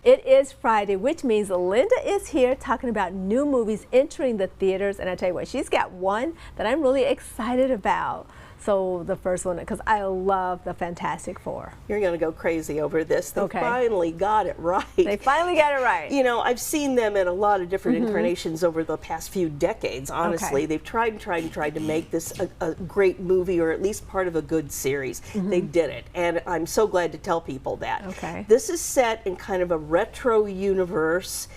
It is Friday, which means Linda is here talking about new movies entering the theaters. And I tell you what, she's got one that I'm really excited about. So the first one, because I love the Fantastic Four. You're going to go crazy over this. They finally got it right. They finally got it right. You know, I've seen them in a lot of different incarnations over the past few decades, honestly. They've tried to make this a great movie, or at least part of a good series. They did it, and I'm so glad to tell people that. This is set in kind of a retro universe.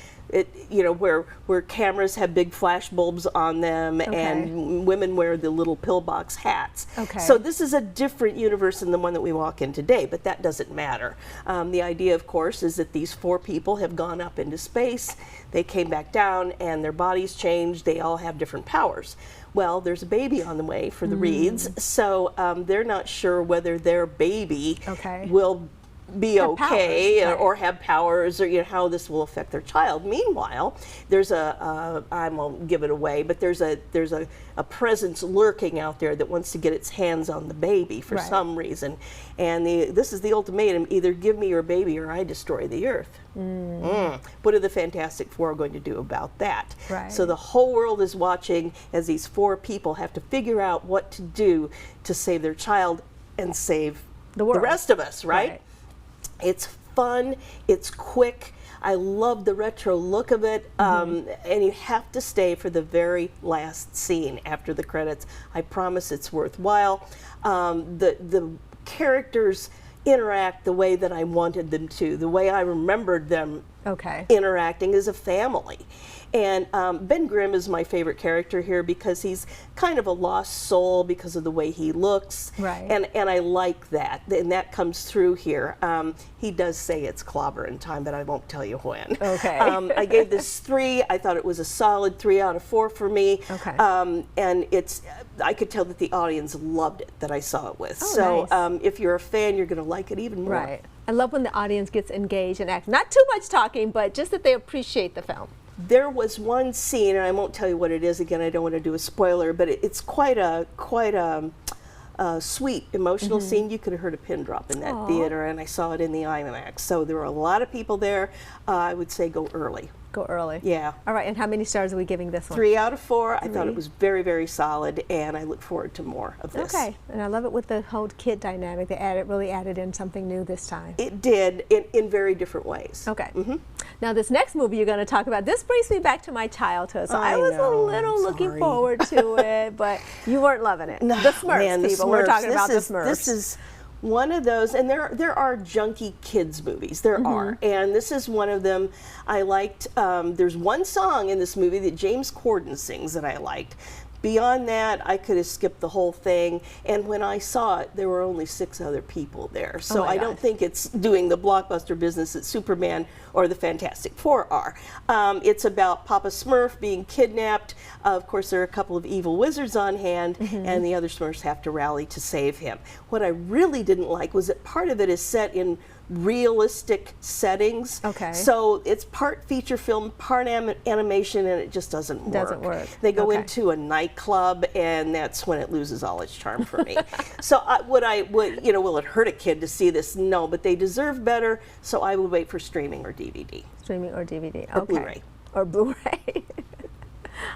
You know, where cameras have big flash bulbs on them, and women wear the little pillbox hats. So this is a different universe than the one that we walk in today, but that doesn't matter. The idea, of course, is that these four people have gone up into space. They came back down, and their bodies changed. They all have different powers. Well, there's a baby on the way for the Reeds, so they're not sure whether their baby will be okay or have powers, or how this will affect their child. Meanwhile, there's I won't give it away, but there's a presence lurking out there that wants to get its hands on the baby for some reason, and this is the ultimatum: either give me your baby or I destroy the earth. What are the Fantastic Four going to do about that? So the whole world is watching as these four people have to figure out what to do to save their child and save the rest of us, right? It's fun, it's quick. I love the retro look of it, and you have to stay for the very last scene after the credits. I promise it's worthwhile. The characters interact the way that I wanted them to, the way I remembered them interacting as a family. And Ben Grimm is my favorite character here because he's kind of a lost soul because of the way he looks. And I like that, and that comes through here. He does say it's clobbering time, but I won't tell you when. I gave this 3. I thought it was a solid 3 out of 4 for me. And I could tell that the audience loved it that I saw it with. If you're a fan, you're going to like it even more. I love when the audience gets engaged and act. Not too much talking, but just that they appreciate the film. There was one scene, and I won't tell you what it is. Again, I don't want to do a spoiler, but it's quite a sweet, emotional scene. You could have heard a pin drop in that theater, and I saw it in the IMAX. So there were a lot of people there. I would say go early. Go early. Yeah. All right, and how many stars are we giving this one? 3 out of 4. I thought it was very, very solid, and I look forward to more of this. And I love it with the whole kid dynamic. They really added in something new this time. It did, in very different ways. Now this next movie you're going to talk about, this brings me back to my childhood. So I was a little looking forward to it, but you weren't loving it. No, the Smurfs, man, people. We're talking about the Smurfs. This is one of those, and there are junky kids movies. There are, and this is one of them. I liked. There's one song in this movie that James Corden sings that I liked. Beyond that, I could have skipped the whole thing. And when I saw it, there were only 6 other people there. So I don't think it's doing the blockbuster business that Superman or the Fantastic Four are. It's about Papa Smurf being kidnapped. Of course, there are a couple of evil wizards on hand, and the other Smurfs have to rally to save him. What I really didn't like was that part of it is set in realistic settings. So it's part feature film, part animation, and it just doesn't work. They go into a nightclub, and that's when it loses all its charm for me. So will it hurt a kid to see this? No, but they deserve better, so I would wait for streaming or DVD. Streaming or DVD. Or Blu-ray. Or Blu-ray.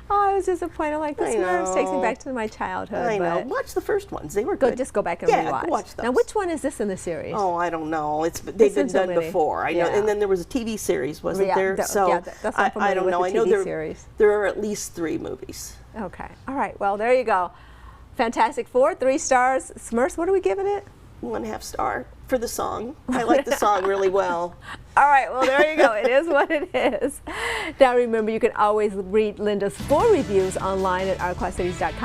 Oh, I was disappointed. Like, the Smurfs takes me back to my childhood. I know. Watch the first ones. They were good. Just go back and rewatch. Go watch those. Now, which one is this in the series? Oh, I don't know. They've been done before. I know. And then there was a TV series, wasn't there? That's I don't know. I know there are at least 3 movies. Okay. All right. Well, there you go. Fantastic Four, 3 stars. Smurfs, what are we giving it? 1.5 star for the song. I like the song really well. All right, well, there you go. It is what it is. Now, remember, you can always read Linda's full reviews online at ourquadcities.com.